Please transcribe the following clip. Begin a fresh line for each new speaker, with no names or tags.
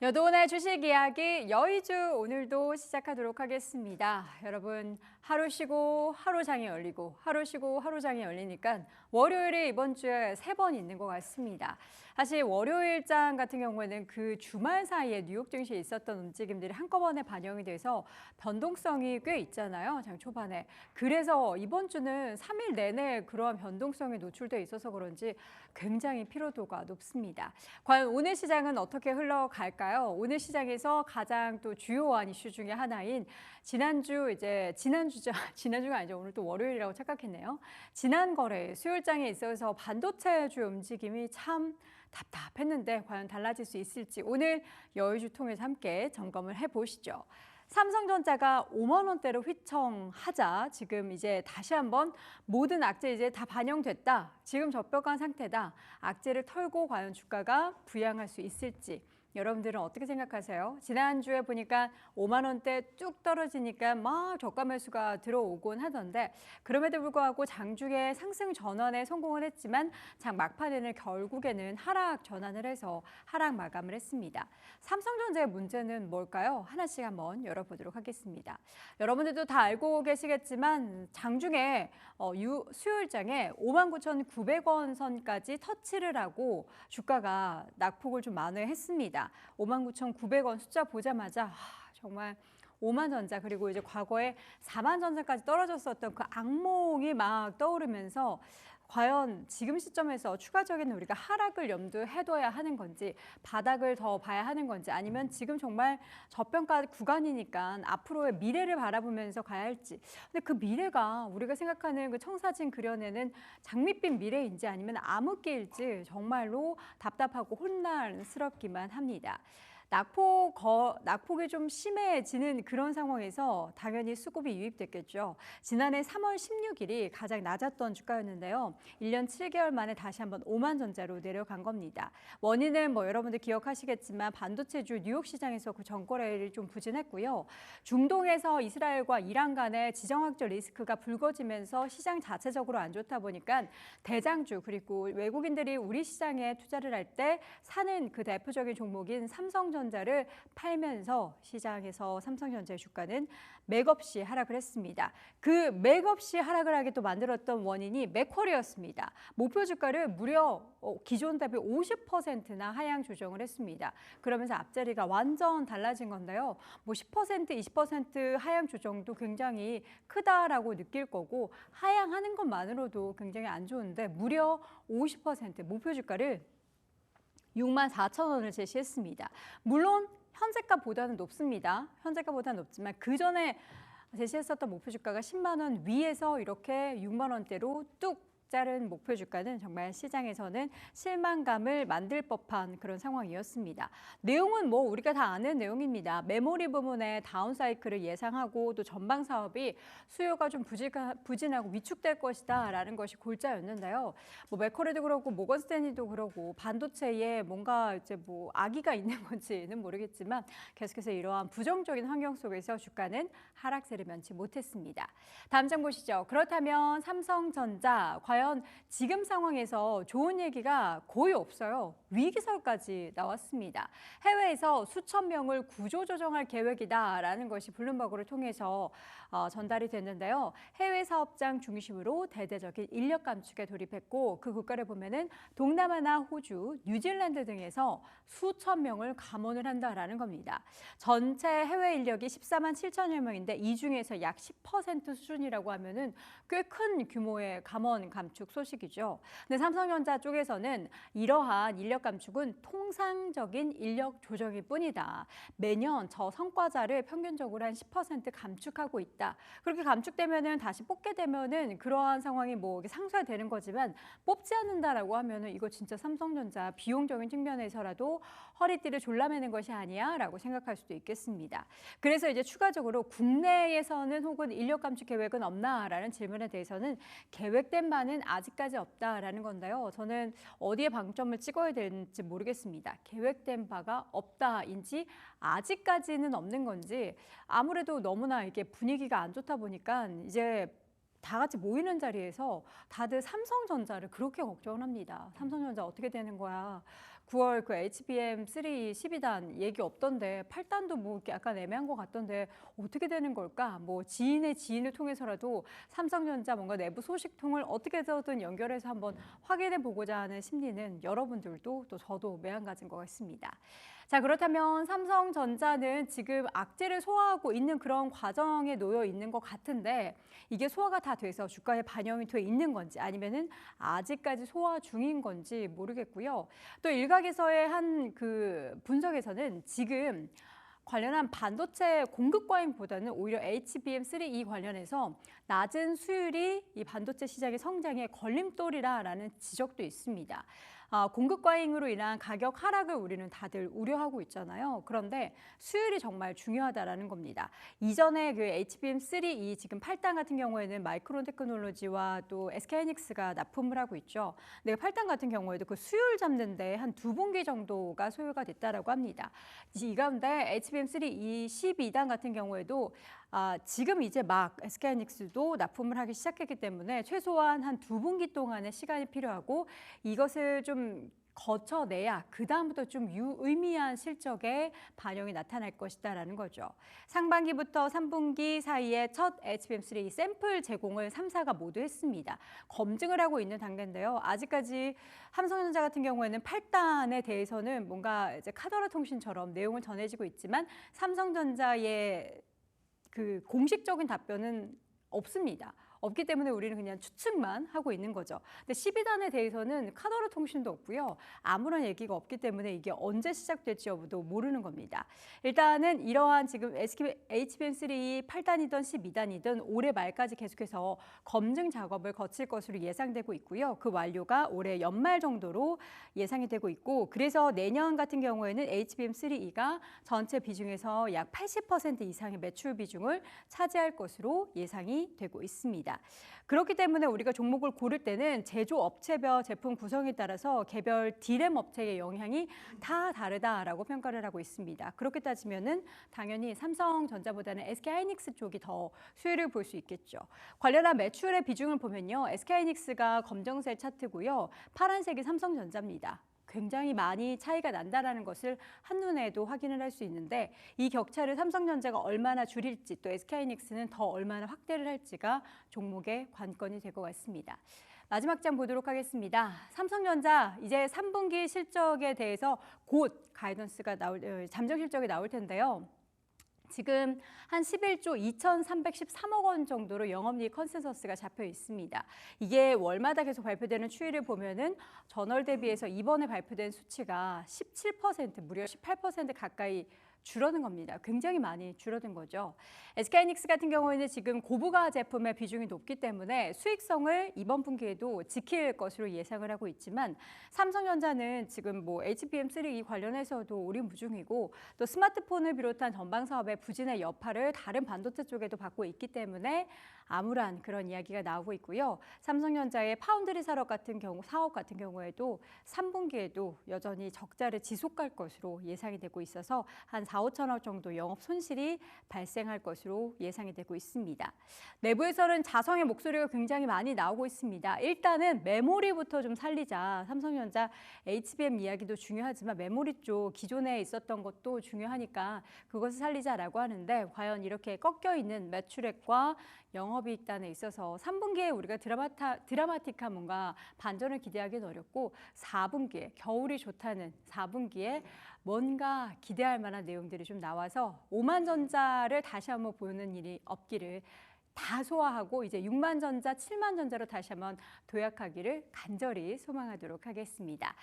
여도원의 주식 이야기 여의주 오늘도 시작하도록 하겠습니다. 여러분 하루 쉬고 하루 장이 열리고 하루 쉬고 하루 장이 열리니까 월요일이 이번 주에 3번 있는 것 같습니다. 사실 월요일장 같은 경우에는 그 주말 사이에 뉴욕 증시에 있었던 움직임들이 한꺼번에 반영이 돼서 변동성이 꽤 있잖아요. 장 초반에. 그래서 이번 주는 3일 내내 그러한 변동성에 노출돼 있어서 그런지 굉장히 피로도가 높습니다. 과연 오늘 시장은 어떻게 흘러갈까요? 오늘 시장에서 가장 또 주요한 이슈 중에 하나인 지난주가 아니죠. 오늘 또 월요일이라고 착각했네요. 지난 거래 수요일장에 있어서 반도체주 움직임이 참 답답했는데 과연 달라질 수 있을지 오늘 여의주 통해서 함께 점검을 해보시죠. 삼성전자가 5만 원대로 휘청하자 지금 이제 다시 한번 모든 악재 이제 다 반영됐다. 지금 저평가한 상태다. 악재를 털고 과연 주가가 부양할 수 있을지 여러분들은 어떻게 생각하세요? 지난주에 보니까 5만 원대 뚝 떨어지니까 막 저가 매수가 들어오곤 하던데 그럼에도 불구하고 장중에 상승 전환에 성공을 했지만 장 막판에는 결국에는 하락 전환을 해서 하락 마감을 했습니다. 삼성전자의 문제는 뭘까요? 하나씩 한번 열어보도록 하겠습니다. 여러분들도 다 알고 계시겠지만 장중에 수요일장에 59,900원 선까지 터치를 하고 주가가 낙폭을 좀 만회했습니다. 59,900원 숫자 보자마자 정말 5만 전자 그리고 이제 과거에 4만 전자까지 떨어졌었던 그 악몽이 막 떠오르면서 과연 지금 시점에서 추가적인 우리가 하락을 염두에 둬야 하는 건지 바닥을 더 봐야 하는 건지 아니면 지금 정말 저평가 구간이니까 앞으로의 미래를 바라보면서 가야 할지 근데 그 미래가 우리가 생각하는 그 청사진 그려내는 장밋빛 미래인지 아니면 암흑기일지 정말로 답답하고 혼란스럽기만 합니다. 낙폭이 좀 심해지는 그런 상황에서 당연히 수급이 유입됐겠죠. 지난해 3월 16일이 가장 낮았던 주가였는데요. 1년 7개월 만에 다시 한번 5만 전자로 내려간 겁니다. 원인은 여러분들 기억하시겠지만 반도체주 뉴욕 시장에서 그 전거래일이 좀 부진했고요. 중동에서 이스라엘과 이란 간의 지정학적 리스크가 불거지면서 시장 자체적으로 안 좋다 보니까 대장주 그리고 외국인들이 우리 시장에 투자를 할 때 사는 그 대표적인 종목인 삼성전자를 팔면서 시장에서 삼성전자의 주가는 맥없이 하락을 했습니다. 그 맥없이 하락을 하게 또 만들었던 원인이 맥쿼리였습니다. 목표 주가를 무려 기존 대비 50%나 하향 조정을 했습니다. 그러면서 앞자리가 완전 달라진 건데요. 10%, 20% 하향 조정도 굉장히 크다라고 느낄 거고 하향하는 것만으로도 굉장히 안 좋은데 무려 50% 목표 주가를 64,000원을 제시했습니다. 물론 현재가보다는 높습니다. 현재가보다는 높지만 그 전에 제시했었던 목표 주가가 10만 원 위에서 이렇게 6만 원대로 뚝 자른 목표 주가는 정말 시장에서는 실망감을 만들 법한 그런 상황이었습니다. 내용은 우리가 다 아는 내용입니다. 메모리 부문의 다운 사이클을 예상하고 또 전방 사업이 수요가 좀 부진하고 위축될 것이다 라는 것이 골자였는데요. 맥쿼리도 그렇고 모건 스탠리도 그렇고 반도체에 뭔가 이제 악의가 있는 건지는 모르겠지만 계속해서 이러한 부정적인 환경 속에서 주가는 하락세를 면치 못했습니다. 다음 장 보시죠. 그렇다면 삼성전자 과연 지금 상황에서 좋은 얘기가 거의 없어요. 위기설까지 나왔습니다. 해외에서 수천 명을 구조조정할 계획이다라는 것이 블룸버그를 통해서 전달이 됐는데요. 해외 사업장 중심으로 대대적인 인력 감축에 돌입했고 그 국가를 보면은 동남아나 호주, 뉴질랜드 등에서 수천 명을 감원을 한다라는 겁니다. 전체 해외 인력이 14만 7천여 명인데 이 중에서 약 10% 수준이라고 하면은 꽤 큰 규모의 감축 소식이죠. 근데 삼성전자 쪽에서는 이러한 인력 감축은 통상적인 인력 조정일 뿐이다. 매년 저 성과자를 평균적으로 한 10% 감축하고 있다. 그렇게 감축되면은 다시 뽑게 되면은 그러한 상황이 상쇄되는 거지만 뽑지 않는다라고 하면은 이거 진짜 삼성전자 비용적인 측면에서라도 허리띠를 졸라매는 것이 아니야라고 생각할 수도 있겠습니다. 그래서 이제 추가적으로 국내에서는 혹은 인력 감축 계획은 없나라는 질문에 대해서는 계획된 바는 아직까지 없다라는 건데요. 저는 어디에 방점을 찍어야 되는지 모르겠습니다. 계획된 바가 없다인지 아직까지는 없는 건지 아무래도 너무나 이게 분위기가 안 좋다 보니까 이제 다 같이 모이는 자리에서 다들 삼성전자를 그렇게 걱정을 합니다. 삼성전자 어떻게 되는 거야? 9월 그 HBM3 12단 얘기 없던데 8단도 뭐 이렇게 약간 애매한 것 같던데 어떻게 되는 걸까? 뭐 지인의 지인을 통해서라도 삼성전자 뭔가 내부 소식통을 어떻게 해서든 연결해서 한번 확인해 보고자 하는 심리는 여러분들도 또 저도 매한가지인 것 같습니다. 자, 그렇다면 삼성전자는 지금 악재를 소화하고 있는 그런 과정에 놓여 있는 것 같은데 이게 소화가 다 돼서 주가에 반영이 돼 있는 건지 아니면은 아직까지 소화 중인 건지 모르겠고요. 또 일각에서의 한 그 분석에서는 지금 관련한 반도체 공급 과잉보다는 오히려 HBM3E 관련해서 낮은 수율이 이 반도체 시장의 성장에 걸림돌이라는 지적도 있습니다. 공급 과잉으로 인한 가격 하락을 우리는 다들 우려하고 있잖아요. 그런데 수율이 정말 중요하다라는 겁니다. 이전에 그 HBM3E 지금 8단 같은 경우에는 마이크론 테크놀로지와 또 SK하이닉스가 납품을 하고 있죠. 근데 8단 같은 경우에도 그 수율 잡는데 한 2분기 정도가 소요가 됐다라고 합니다. 이 가운데 HBM3E 12단 같은 경우에도 지금 이제 막 SK하이닉스도 납품을 하기 시작했기 때문에 최소한 한 2분기 동안의 시간이 필요하고 이것을 좀 거쳐내야 그다음부터 좀 유의미한 실적에 반영이 나타날 것이다라는 거죠. 상반기부터 3분기 사이에 첫 HBM3 샘플 제공을 3사가 모두 했습니다. 검증을 하고 있는 단계인데요. 아직까지 삼성전자 같은 경우에는 8단에 대해서는 뭔가 이제 카더라 통신처럼 내용을 전해지고 있지만 삼성전자의 그 공식적인 답변은 없습니다. 없기 때문에 우리는 그냥 추측만 하고 있는 거죠. 근데 12단에 대해서는 카더라 통신도 없고요. 아무런 얘기가 없기 때문에 이게 언제 시작될지 여부도 모르는 겁니다. 일단은 이러한 지금 HBM3 8단이든 12단이든 올해 말까지 계속해서 검증 작업을 거칠 것으로 예상되고 있고요. 그 완료가 올해 연말 정도로 예상이 되고 있고 그래서 내년 같은 경우에는 HBM3E가 전체 비중에서 약 80% 이상의 매출 비중을 차지할 것으로 예상이 되고 있습니다. 그렇기 때문에 우리가 종목을 고를 때는 제조업체별 제품 구성에 따라서 개별 D램 업체의 영향이 다 다르다라고 평가를 하고 있습니다. 그렇게 따지면은 당연히 삼성전자보다는 SK하이닉스 쪽이 더 수혜를 볼 수 있겠죠. 관련한 매출의 비중을 보면요. SK하이닉스가 검정색 차트고요. 파란색이 삼성전자입니다. 굉장히 많이 차이가 난다라는 것을 한눈에도 확인을 할 수 있는데 이 격차를 삼성전자가 얼마나 줄일지 또 SK하이닉스는 더 얼마나 확대를 할지가 종목의 관건이 될 것 같습니다. 마지막 장 보도록 하겠습니다. 삼성전자 이제 3분기 실적에 대해서 곧 가이던스가 잠정 실적이 나올 텐데요. 지금 한 11조 2,313억 원 정도로 영업이익 컨센서스가 잡혀 있습니다. 이게 월마다 계속 발표되는 추이를 보면은 전월 대비해서 이번에 발표된 수치가 17%, 무려 18% 가까이 줄어든 겁니다. 굉장히 많이 줄어든 거죠. SK하이닉스 같은 경우에는 지금 고부가 제품의 비중이 높기 때문에 수익성을 이번 분기에도 지킬 것으로 예상을 하고 있지만 삼성전자는 지금 뭐 HBM3 관련해서도 오림무중이고 또 스마트폰을 비롯한 전방 사업의 부진의 여파를 다른 반도체 쪽에도 받고 있기 때문에 암울한 그런 이야기가 나오고 있고요. 삼성전자의 파운드리 사업 같은 경우에도 3분기에도 여전히 적자를 지속할 것으로 예상이 되고 있어서 한 4, 5천억 정도 영업 손실이 발생할 것으로 예상이 되고 있습니다. 내부에서는 자성의 목소리가 굉장히 많이 나오고 있습니다. 일단은 메모리부터 좀 살리자. 삼성전자 HBM 이야기도 중요하지만 메모리 쪽 기존에 있었던 것도 중요하니까 그것을 살리자라고 하는데 과연 이렇게 꺾여 있는 매출액과 영업이익단에 있어서 3분기에 우리가 드라마틱한 뭔가 반전을 기대하기는 어렵고 4분기에 겨울이 좋다는 4분기에 뭔가 기대할 만한 내용들이 좀 나와서 5만 전자를 다시 한번 보는 일이 없기를 다 소화하고 이제 6만 전자, 7만 전자로 다시 한번 도약하기를 간절히 소망하도록 하겠습니다.